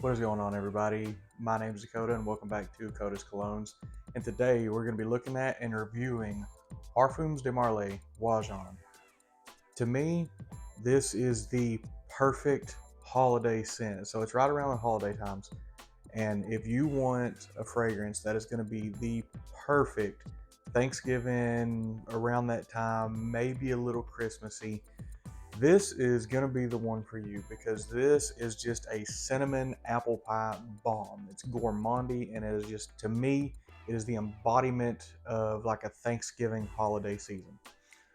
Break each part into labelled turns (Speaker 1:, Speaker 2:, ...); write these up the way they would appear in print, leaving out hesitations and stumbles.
Speaker 1: What is going on, everybody? My name is Dakota and welcome back to Dakota's Colognes. And today we're going to be looking at and reviewing Parfums de OAJAN. To me, this is the perfect holiday scent. So it's right around the holiday times. And if you want a fragrance that is going to be the perfect Thanksgiving around that time, maybe a little Christmassy, this is going to be the one for you because this is just a cinnamon apple pie bomb. It's gourmandy and it is just, to me, it is the embodiment of like a Thanksgiving holiday season.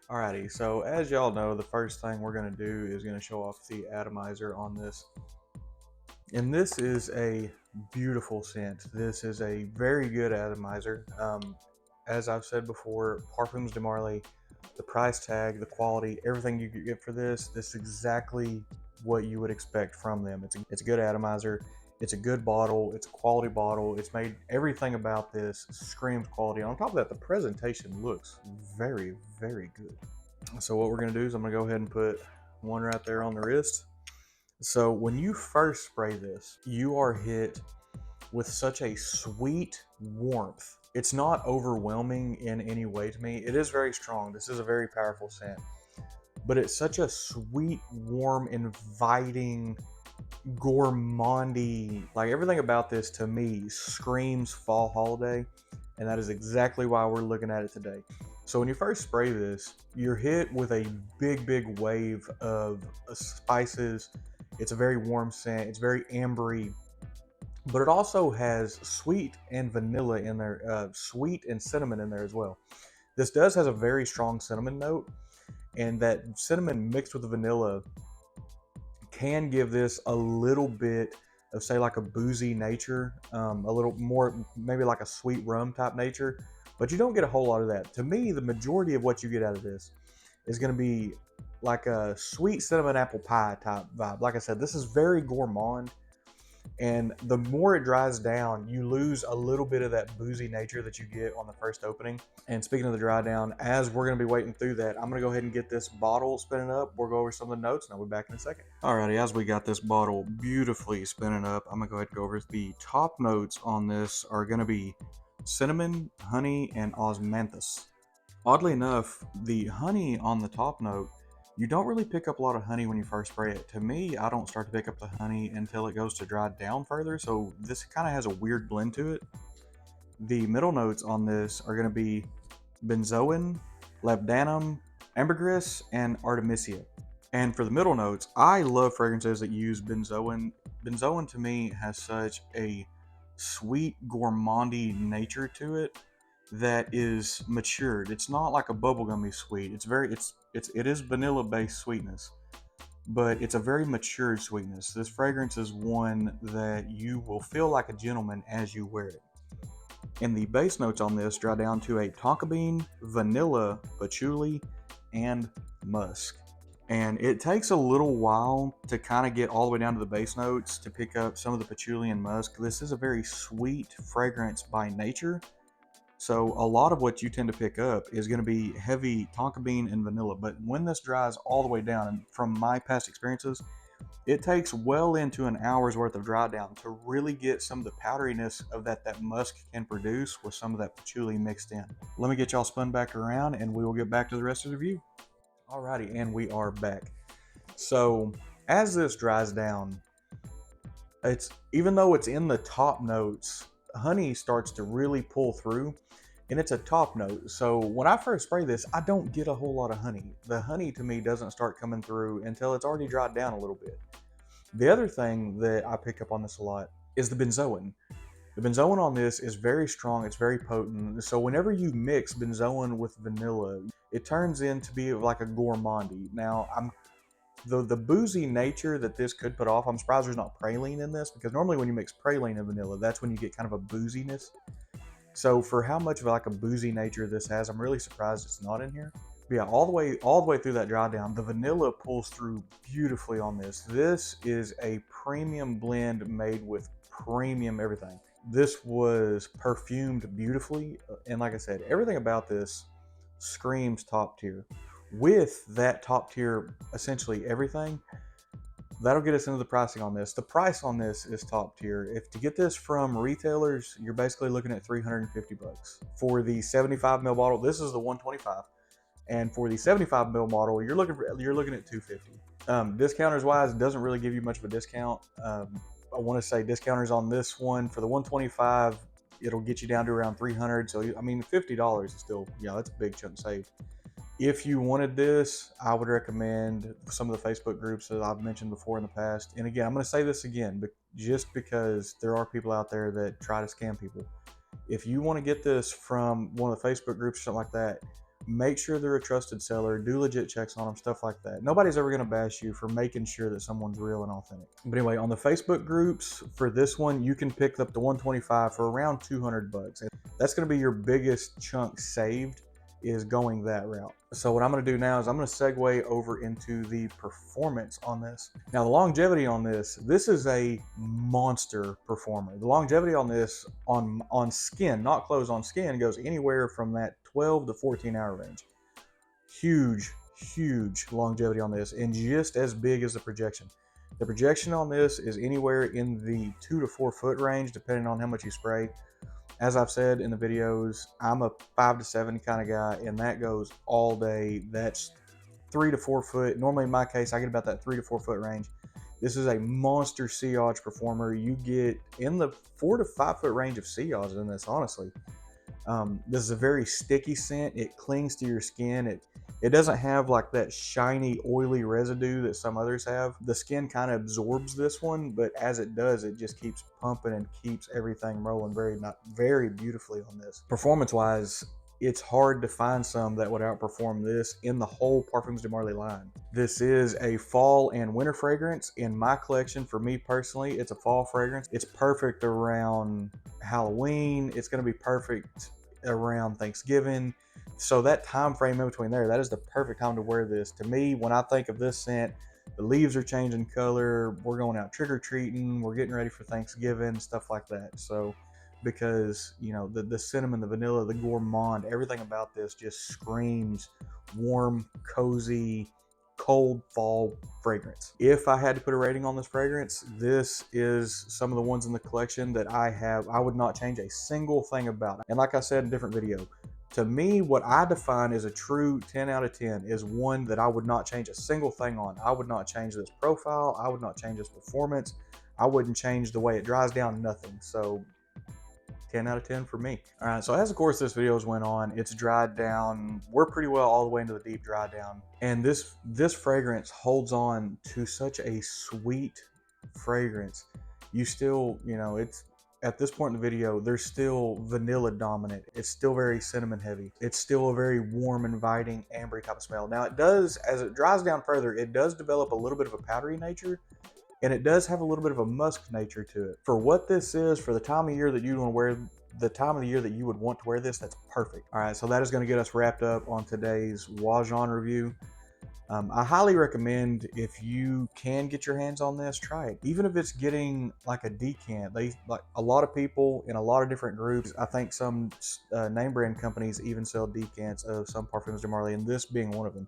Speaker 1: Alrighty, so as y'all know, the first thing we're going to do is going to show off the atomizer on this. And this is a beautiful scent. This is a very good atomizer. As I've said before, Parfums de Marly, the price tag, the quality, everything you could get for this is exactly what you would expect from them. It's a good atomizer. It's a good bottle. It's a quality bottle. It's made, everything about this screams quality. On top of that, the presentation looks very, very good. So what we're going to do is I'm going to go ahead and put one right there on the wrist. So when you first spray this, you are hit with such a sweet warmth. It's not overwhelming in any way to me. It is very strong. This is a very powerful scent. But it's such a sweet, warm, inviting, gourmandy. Like everything about this to me screams fall holiday. And that is exactly why we're looking at it today. So when you first spray this, you're hit with a big, big wave of spices. It's a very warm scent. It's very ambery, but it also has sweet and vanilla in there, sweet and cinnamon in there as well. This does has a very strong cinnamon note, and that cinnamon mixed with the vanilla can give this a little bit of, say, like a boozy nature, a little more maybe like a sweet rum type nature, but you don't get a whole lot of that. To me, the majority of what you get out of this is going to be like a sweet cinnamon apple pie type vibe. Like I said, this is very gourmand. And the more it dries down, you lose a little bit of that boozy nature that you get on the first opening. And speaking of the dry down, as we're going to be waiting through that, I'm going to go ahead and get this bottle spinning up. We'll go over some of the notes and I'll be back in a second. Alrighty, as we got this bottle beautifully spinning up, I'm going to go ahead and go over the top notes on this are going to be cinnamon, honey, and osmanthus. Oddly enough, the honey on the top note, you don't really pick up a lot of honey when you first spray it. To me, I don't start to pick up the honey until it goes to dry down further, so this kind of has a weird blend to it. The middle notes on this are going to be benzoin, labdanum, ambergris, and artemisia. And for the middle notes, I love fragrances that use benzoin. Benzoin to me has such a sweet, gourmandy nature to it that is matured. It's not like a bubblegummy sweet. It is vanilla based sweetness, but it's a very matured sweetness. This fragrance is one that you will feel like a gentleman as you wear it. And the base notes on this dry down to a tonka bean, vanilla, patchouli, and musk. And it takes a little while to kind of get all the way down to the base notes to pick up some of the patchouli and musk. This is a very sweet fragrance by nature. So a lot of what you tend to pick up is going to be heavy tonka bean and vanilla. But when this dries all the way down, and from my past experiences, it takes well into an hour's worth of dry down to really get some of the powderiness of that musk can produce with some of that patchouli mixed in. Let me get y'all spun back around and we will get back to the rest of the review. Alrighty, and we are back. So as this dries down, it's, even though it's in the top notes, honey starts to really pull through, and it's a top note. So when I first spray this, I don't get a whole lot of honey. The honey to me doesn't start coming through until it's already dried down a little bit. The other thing that I pick up on this a lot is the benzoin. The benzoin on this is very strong, it's very potent. So whenever you mix benzoin with vanilla, it turns into be like a gourmandy. Now, the boozy nature that this could put off, I'm surprised there's not praline in this, because normally when you mix praline and vanilla, that's when you get kind of a booziness. So for how much of like a boozy nature this has, I'm really surprised it's not in here. But yeah, all the way through that dry down, the vanilla pulls through beautifully on this. This is a premium blend made with premium everything. This was perfumed beautifully, and like I said, everything about this screams top tier. With that top tier, essentially everything, That'll get us into the pricing on this. The price on this is top tier. If to get this from retailers, you're basically looking at 350 bucks. For the 75 ml bottle, this is the 125. And for the 75 ml bottle, you're looking at 250. Discounters wise, it doesn't really give you much of a discount. I want to say discounters on this one for the 125, it'll get you down to around 300. So I mean, $50 is still, yeah, that's a big chunk saved. If you wanted this, I would recommend some of the Facebook groups that I've mentioned before in the past. And again, I'm going to say this again, but just because there are people out there that try to scam people. If you want to get this from one of the Facebook groups or something like that, make sure they're a trusted seller, do legit checks on them, stuff like that. Nobody's ever going to bash you for making sure that someone's real and authentic. But anyway, on the Facebook groups for this one, you can pick up the 125 for around 200 bucks. That's going to be your biggest chunk saved, is going that route. So what I'm going to do now is I'm going to segue over into the performance on this. Now the longevity on this is a monster performer. The longevity on this on skin, not clothes, on skin, goes anywhere from that 12 to 14 hour range. Huge longevity on this, and just as big as the projection. The projection on this is anywhere in the 2 to 4 foot range, depending on how much you spray. As I've said in the videos, I'm a 5 to 7 kind of guy, and that goes all day. That's 3 to 4 foot. Normally in my case, I get about that 3 to 4 foot range. This is a monster sillage performer. You get in the 4 to 5 foot range of sillage in this, honestly. This is a very sticky scent. It clings to your skin. It doesn't have like that shiny, oily residue that some others have. The skin kind of absorbs this one, but as it does, it just keeps pumping and keeps everything rolling very beautifully on this. Performance-wise, it's hard to find some that would outperform this in the whole Parfums de Marly line. This is a fall and winter fragrance. In my collection, for me personally, it's a fall fragrance. It's perfect around Halloween. It's going to be perfect around Thanksgiving. So that time frame in between there, that is the perfect time to wear this. To me, when I think of this scent, the leaves are changing color, we're going out trick-or-treating, we're getting ready for Thanksgiving, stuff like that. So because, you know, the cinnamon, the vanilla, the gourmand, everything about this just screams warm, cozy, cold fall fragrance. If I had to put a rating on this fragrance, this is some of the ones in the collection that I would not change a single thing about. And like I said in a different video, to me, what I define as a true 10 out of 10 is one that I would not change a single thing on. I would not change this profile. I would not change this performance. I wouldn't change the way it dries down, nothing. So 10 out of 10 for me. All right, so as of course this video's went on, it's dried down. We're pretty well all the way into the deep dry down. And this fragrance holds on to such a sweet fragrance. You still, you know, it's, at this point in the video, there's still vanilla dominant. It's still very cinnamon heavy. It's still a very warm, inviting, ambery type of smell. Now it does, as it dries down further, it does develop a little bit of a powdery nature, and it does have a little bit of a musk nature to it. For what this is, for the time of year that you want to wear, the time of the year that you would want to wear this, that's perfect. All right, so that is going to get us wrapped up on today's OAJAN review. I highly recommend, if you can get your hands on this, try it. Even if it's getting like a decant, like a lot of people in a lot of different groups. I think some name brand companies even sell decants of some Parfums de Marly, and this being one of them.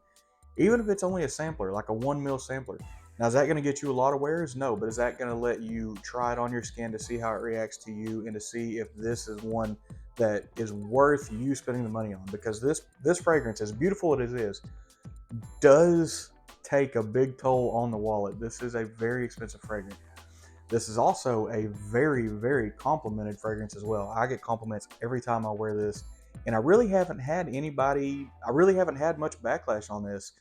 Speaker 1: Even if it's only a sampler, like a 1 ml sampler. Now, is that going to get you a lot of wears? No, but is that going to let you try it on your skin to see how it reacts to you and to see if this is one that is worth you spending the money on? Because this fragrance, as beautiful as it is, does take a big toll on the wallet. This is a very expensive fragrance. This is also a very complimented fragrance as well. I get compliments every time I wear this, and I really haven't had much backlash on this.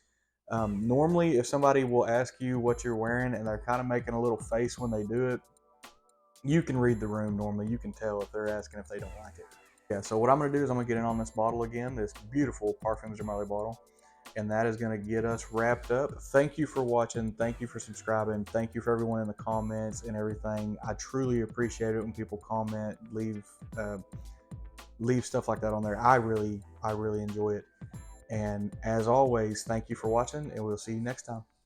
Speaker 1: Normally, if somebody will ask you what you're wearing and they're kind of making a little face when they do it, you can read the room normally. You can tell if they're asking if they don't like it. Yeah, so what I'm going to do is I'm going to get in on this bottle again, this beautiful Parfums de Marly bottle. And that is going to get us wrapped up. Thank you for watching. Thank you for subscribing. Thank you for everyone in the comments and everything. I truly appreciate it when people comment, leave stuff like that on there. I really enjoy it. And as always, thank you for watching, and we'll see you next time.